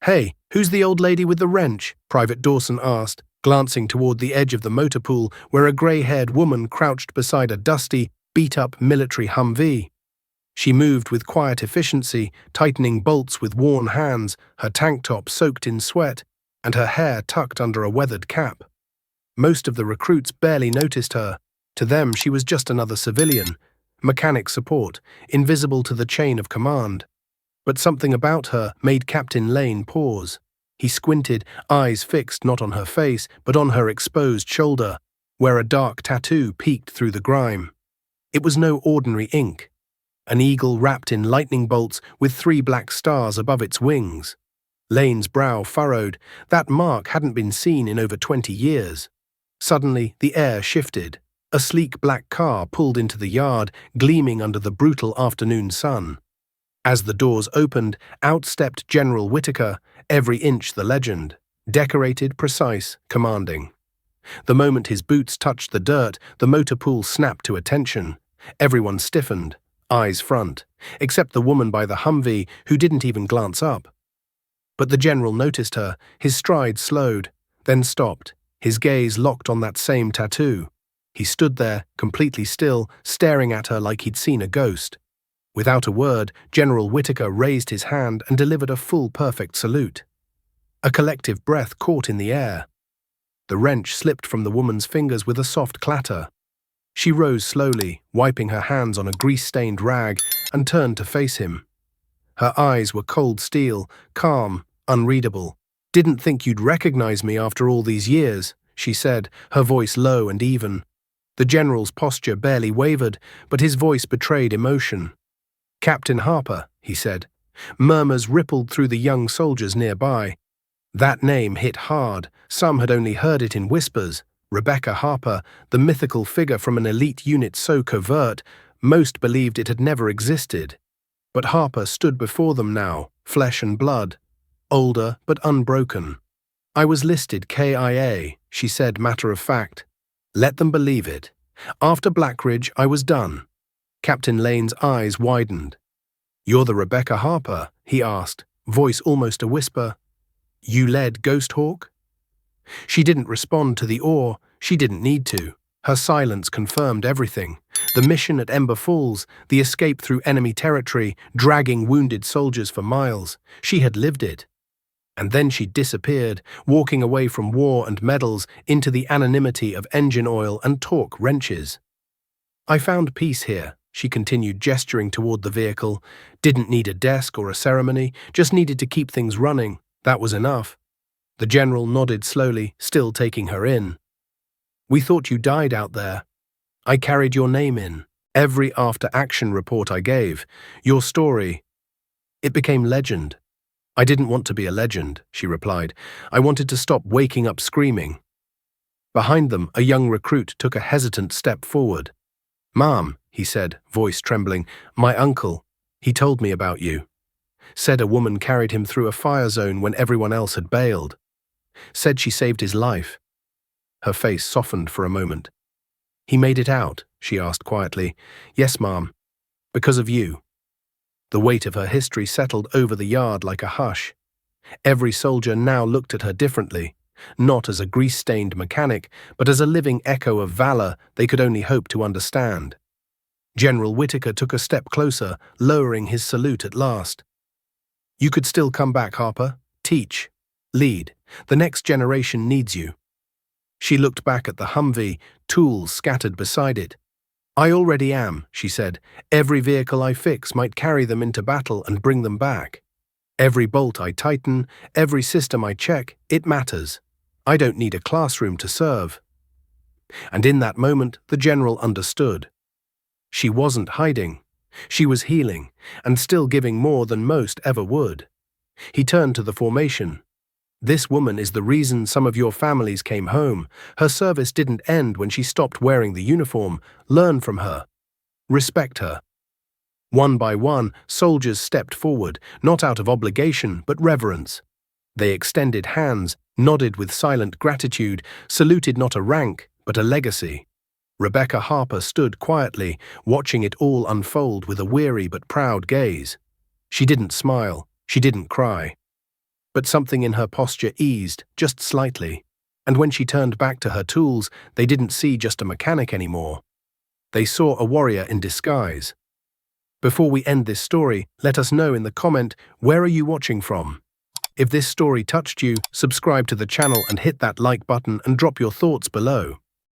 "Hey, who's the old lady with the wrench?" Private Dawson asked, glancing toward the edge of the motor pool where a grey-haired woman crouched beside a dusty, beat-up military Humvee. She moved with quiet efficiency, tightening bolts with worn hands, her tank top soaked in sweat, and her hair tucked under a weathered cap. Most of the recruits barely noticed her. To them, she was just another civilian, mechanic support, invisible to the chain of command. But something about her made Captain Lane pause. He squinted, eyes fixed not on her face, but on her exposed shoulder, where a dark tattoo peeked through the grime. It was no ordinary ink. An eagle wrapped in lightning bolts with 3 black stars above its wings. Lane's brow furrowed. That mark hadn't been seen in over 20 years. Suddenly, the air shifted. A sleek black car pulled into the yard, gleaming under the brutal afternoon sun. As the doors opened, out stepped General Whitaker, every inch the legend. Decorated, precise, commanding. The moment his boots touched the dirt, the motor pool snapped to attention. Everyone stiffened, eyes front, except the woman by the Humvee, who didn't even glance up. But the general noticed her, his stride slowed, then stopped, his gaze locked on that same tattoo. He stood there, completely still, staring at her like he'd seen a ghost. Without a word, General Whitaker raised his hand and delivered a full, perfect salute. A collective breath caught in the air. The wrench slipped from the woman's fingers with a soft clatter. She rose slowly, wiping her hands on a grease-stained rag, and turned to face him. Her eyes were cold steel, calm, unreadable. "Didn't think you'd recognize me after all these years," she said, her voice low and even. The general's posture barely wavered, but his voice betrayed emotion. "Captain Harper," he said. Murmurs rippled through the young soldiers nearby. That name hit hard. Some had only heard it in whispers. Rebecca Harper, the mythical figure from an elite unit so covert, most believed it had never existed. But Harper stood before them now, flesh and blood, older but unbroken. "I was listed KIA," she said matter of fact. Let them believe it. After Blackridge, I was done. Captain Lane's eyes widened. "You're the Rebecca Harper?" he asked, voice almost a whisper. "You led Ghost Hawk?" She didn't respond to the awe. She didn't need to. Her silence confirmed everything. The mission at Ember Falls, the escape through enemy territory, dragging wounded soldiers for miles. She had lived it. And then she disappeared, walking away from war and medals into the anonymity of engine oil and torque wrenches. "I found peace here," she continued, gesturing toward the vehicle. "Didn't need a desk or a ceremony, just needed to keep things running. That was enough." The general nodded slowly, still taking her in. "We thought you died out there. I carried your name in. Every after-action report I gave. Your story. It became legend." "I didn't want to be a legend," she replied. "I wanted to stop waking up screaming." Behind them, a young recruit took a hesitant step forward. "Ma'am," he said, voice trembling, "my uncle, he told me about you. Said a woman carried him through a fire zone when everyone else had bailed. Said she saved his life." Her face softened for a moment. "He made it out?" she asked quietly. "Yes, ma'am. Because of you." The weight of her history settled over the yard like a hush. Every soldier now looked at her differently, not as a grease-stained mechanic, but as a living echo of valor they could only hope to understand. General Whitaker took a step closer, lowering his salute at last. "You could still come back, Harper. Teach. Lead. The next generation needs you." She looked back at the Humvee, tools scattered beside it. "I already am," she said. "Every vehicle I fix might carry them into battle and bring them back. Every bolt I tighten, every system I check, it matters. I don't need a classroom to serve." And in that moment, the general understood. She wasn't hiding. She was healing, and still giving more than most ever would. He turned to the formation. "This woman is the reason some of your families came home. Her service didn't end when she stopped wearing the uniform. Learn from her. Respect her." One by one, soldiers stepped forward, not out of obligation, but reverence. They extended hands, nodded with silent gratitude, saluted not a rank, but a legacy. Rebecca Harper stood quietly, watching it all unfold with a weary but proud gaze. She didn't smile. She didn't cry. But something in her posture eased, just slightly. And when she turned back to her tools, they didn't see just a mechanic anymore. They saw a warrior in disguise. Before we end this story, let us know in the comment, where are you watching from? If this story touched you, subscribe to the channel and hit that like button and drop your thoughts below.